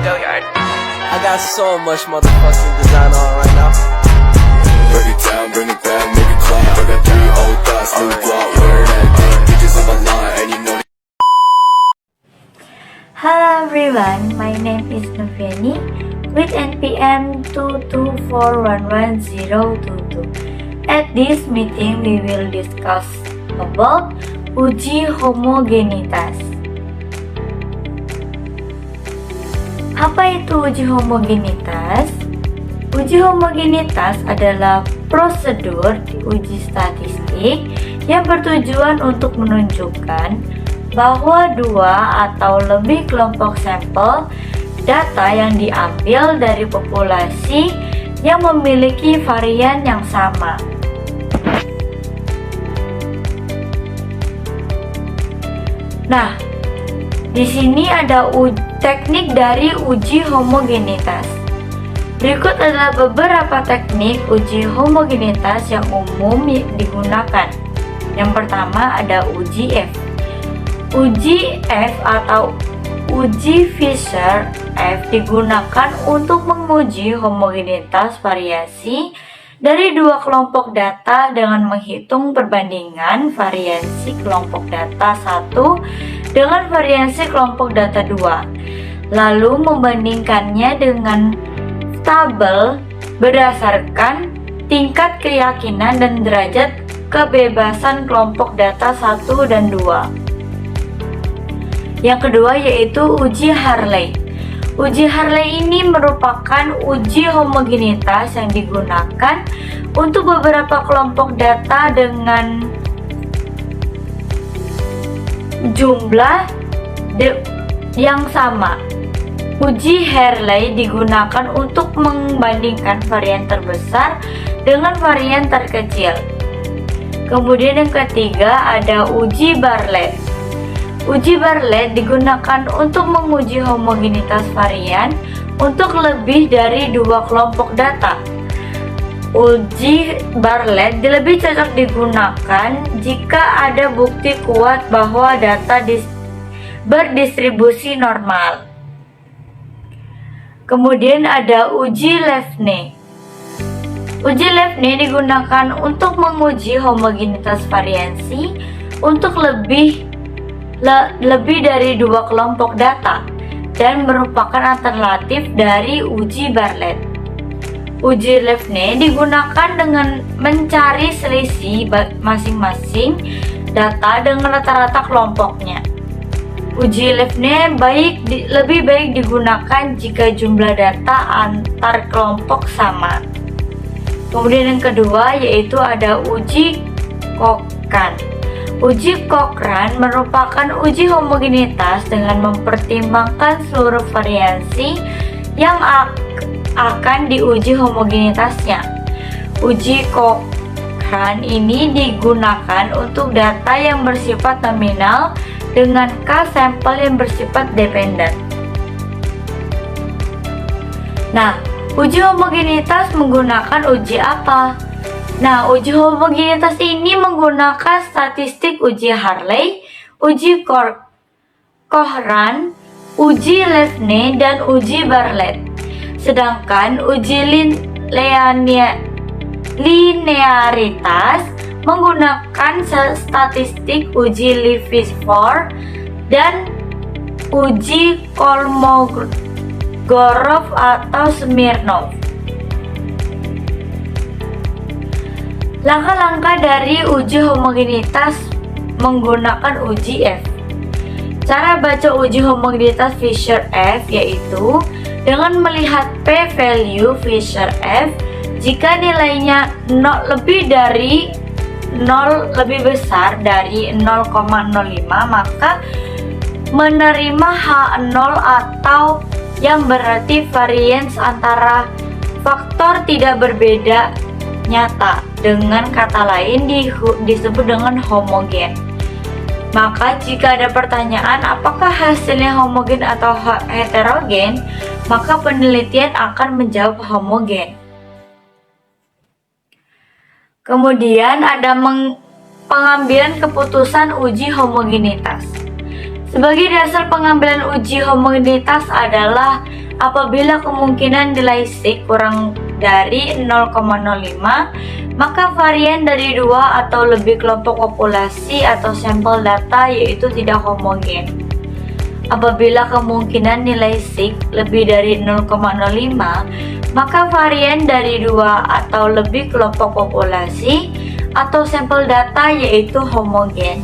I got so much motherfucking design on right now. Break it down, bring it back, make it clap. I got 3 old thoughts, new block, where that thing. Bitches on my line, and you know. Hello everyone, my name is Noviani with NPM 224110022. At this meeting, we will discuss about uji homogenitas. Apa itu uji homogenitas? Uji homogenitas adalah prosedur uji statistik yang bertujuan untuk menunjukkan bahwa dua atau lebih kelompok sampel data yang diambil dari populasi yang memiliki varian yang sama. Nah, di sini ada teknik dari uji homogenitas. Berikut adalah beberapa teknik uji homogenitas yang umum digunakan. Yang pertama ada uji F. Uji F atau uji Fisher-F digunakan untuk menguji homogenitas variasi dari dua kelompok data dengan menghitung perbandingan variasi kelompok data 1 dengan variasi kelompok data 2, lalu membandingkannya dengan tabel berdasarkan tingkat keyakinan dan derajat kebebasan kelompok data 1 dan 2. Yang kedua yaitu uji Hartley. Uji Hartley ini merupakan uji homogenitas yang digunakan untuk beberapa kelompok data dengan jumlah yang sama. Uji Hartley digunakan untuk membandingkan varian terbesar dengan varian terkecil. Kemudian yang ketiga ada uji Bartlett. Uji Bartlett digunakan untuk menguji homogenitas varian untuk lebih dari dua kelompok data. Uji Bartlett lebih cocok digunakan jika ada bukti kuat bahwa data berdistribusi normal. Kemudian ada uji Levene. Uji Levene digunakan untuk menguji homogenitas variasi untuk lebih dari dua kelompok data dan merupakan alternatif dari uji Bartlett. Uji Levene digunakan dengan mencari selisih masing-masing data dengan rata-rata kelompoknya. Uji Levene lebih baik digunakan jika jumlah data antar kelompok sama. Kemudian yang kedua yaitu ada uji Cochrane. Uji Cochrane merupakan uji homogenitas dengan mempertimbangkan seluruh variasi yang akan diuji homogenitasnya. Uji Cochrane ini digunakan untuk data yang bersifat nominal dengan K-sampel yang bersifat dependen. Nah, uji homogenitas menggunakan uji apa? Nah, uji homogenitas ini menggunakan statistik uji Hartley, uji Cochrane, uji Levene, dan uji Bartlett. Sedangkan uji linearitas menggunakan statistik uji Levy-Ford dan uji Kolmogorov atau Smirnov. Langkah-langkah dari uji homogenitas menggunakan uji F. Cara baca uji homogenitas Fisher-F yaitu dengan melihat p-value Fisher-F. Jika nilainya lebih besar dari 0,05 maka menerima H0 atau yang berarti varians antara faktor tidak berbeda nyata. Dengan kata lain disebut dengan homogen. Maka jika ada pertanyaan apakah hasilnya homogen atau heterogen, maka penelitian akan menjawab homogen. Kemudian ada pengambilan keputusan uji homogenitas. Sebagai dasar pengambilan uji homogenitas adalah Apabila kemungkinan nilai sigma kurang dari 0,05, maka varian dari dua atau lebih kelompok populasi atau sampel data yaitu tidak homogen. Apabila kemungkinan nilai sigma lebih dari 0,05, maka varian dari dua atau lebih kelompok populasi atau sampel data yaitu homogen.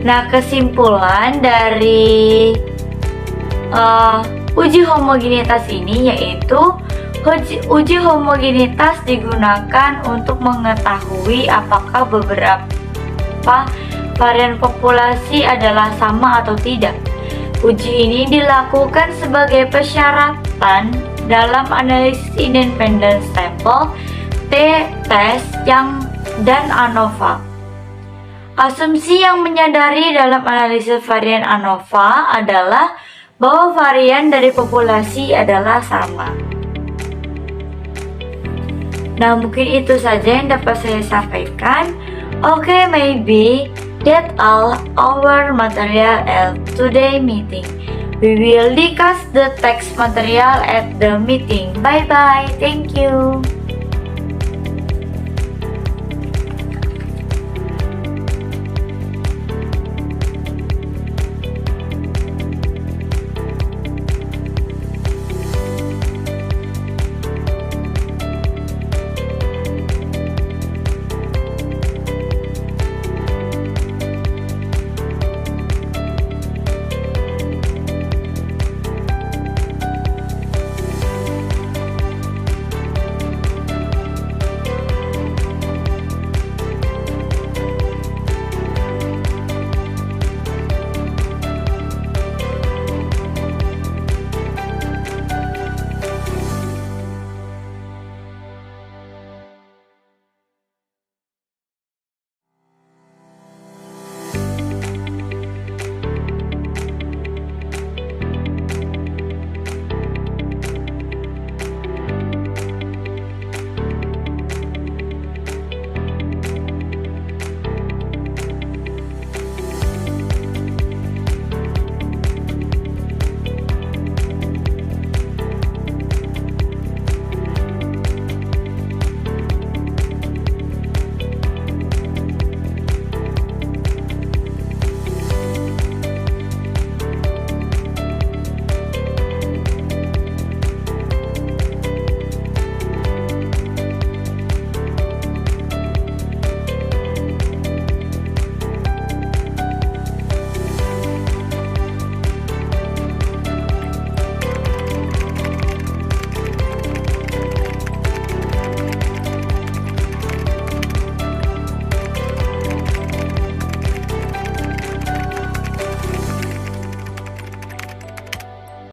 Nah, kesimpulan dari uji homogenitas ini yaitu uji homogenitas digunakan untuk mengetahui apakah beberapa varian populasi adalah sama atau tidak. Uji ini dilakukan sebagai persyaratan dalam analisis independen sampel, t-test dan ANOVA. Asumsi yang menyadari dalam analisis varian ANOVA adalah bahwa varian dari populasi adalah sama. Nah, mungkin itu saja yang dapat saya sampaikan. Okay, maybe that all our material at today meeting. We will discuss the text material at the meeting. Bye bye. Thank you.